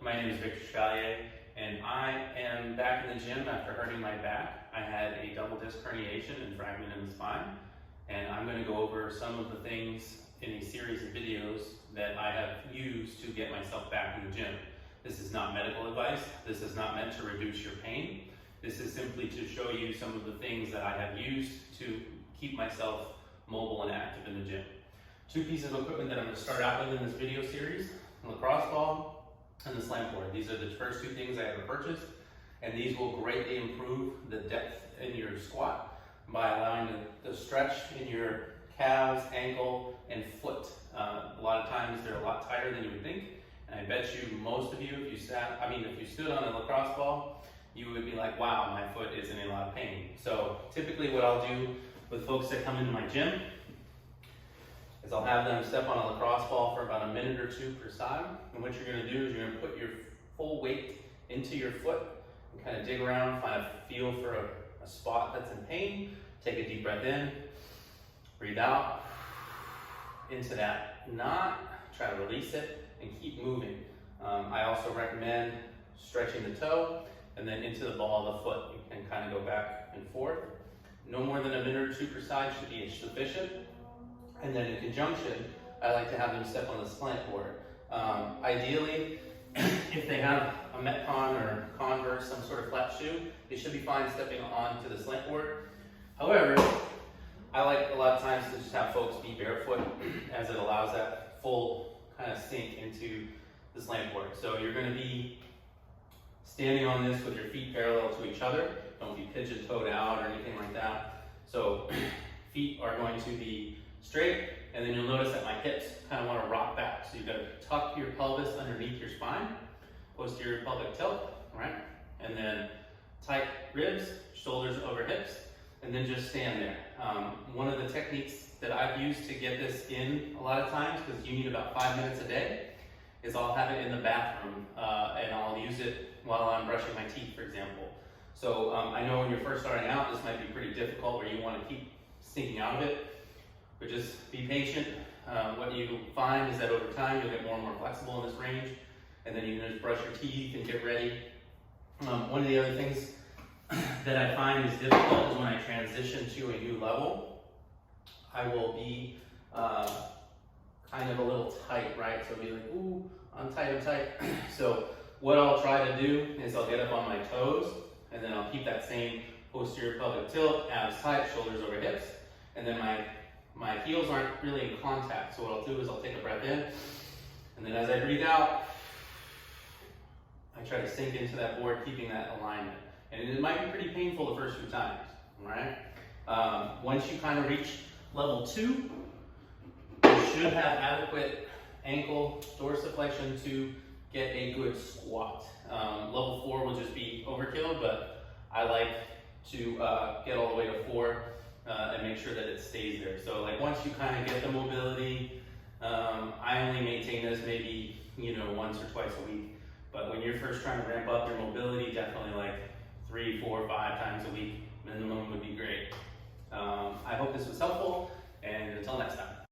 my name is Victor Chevalier, and I am back in the gym after hurting my back. I had a double disc herniation and fragment in the spine, and I'm going to go over some of the things in a series of videos that I have used to get myself back in the gym. This is not medical advice. This is not meant to reduce your pain. This is simply to show you some of the things that I have used to keep myself mobile and active in the gym. Two pieces of equipment that I'm going to start out with in this video series: the lacrosse ball and the slant board. These are the first two things I ever purchased, and these will greatly improve the depth in your squat by allowing the stretch in your calves, ankle, and foot. A lot of times they're a lot tighter than you would think, and I bet you most of you, if you stood on a lacrosse ball, you would be like, wow, my foot is in a lot of pain. So typically what I'll do with folks that come into my gym is I'll have them step on a lacrosse ball for about a minute or two per side. And what you're gonna do is you're gonna put your full weight into your foot and kind of dig around, find a feel for a spot that's in pain. Take a deep breath in, breathe out into that knot, try to release it and keep moving. I also recommend stretching the toe and then into the ball of the foot. You can kind of go back and forth. No more than a minute or two per side should be sufficient. And then in conjunction, I like to have them step on the slant board. Ideally, if they have a Metcon or Converse, some sort of flat shoe, they should be fine stepping onto the slant board. However, I like a lot of times to just have folks be barefoot, as it allows that full kind of sink into the slant board. So you're going to be standing on this with your feet parallel to each other. Don't be pigeon-toed out or anything like that. So feet are going to be straight, and then you'll notice that my hips kind of want to rock back. So you've got to tuck your pelvis underneath your spine, posterior pelvic tilt, right? And then tight ribs, shoulders over hips, and then just stand there. One of the techniques that I've used to get this in a lot of times, because you need about 5 minutes a day, is I'll have it in the bathroom, and I'll use it while I'm brushing my teeth, for example. So I know when you're first starting out, this might be pretty difficult where you want to keep sinking out of it, but just be patient. What you find is that over time, you'll get more and more flexible in this range, and then you can just brush your teeth and get ready. One of the other things that I find is difficult is when I transition to a new level, I will be kind of a little tight, right? So I'll be like, ooh, I'm tight. So what I'll try to do is I'll get up on my toes, and then I'll keep that same posterior pelvic tilt, abs tight, shoulders over hips, and then my heels aren't really in contact. So what I'll do is I'll take a breath in, and then as I breathe out, I try to sink into that board, keeping that alignment. And it might be pretty painful the first few times, all right? Once you kind of reach level 2, you should have adequate ankle dorsiflexion to get a good squat. Level 4 will just be overkill, but I like to get all the way to 4 and make sure that it stays there. So like once you kind of get the mobility, I only maintain this maybe once or twice a week. But when you're first trying to ramp up your mobility, definitely like 3, 4, 5 times a week minimum would be great. I hope this was helpful, and until next time.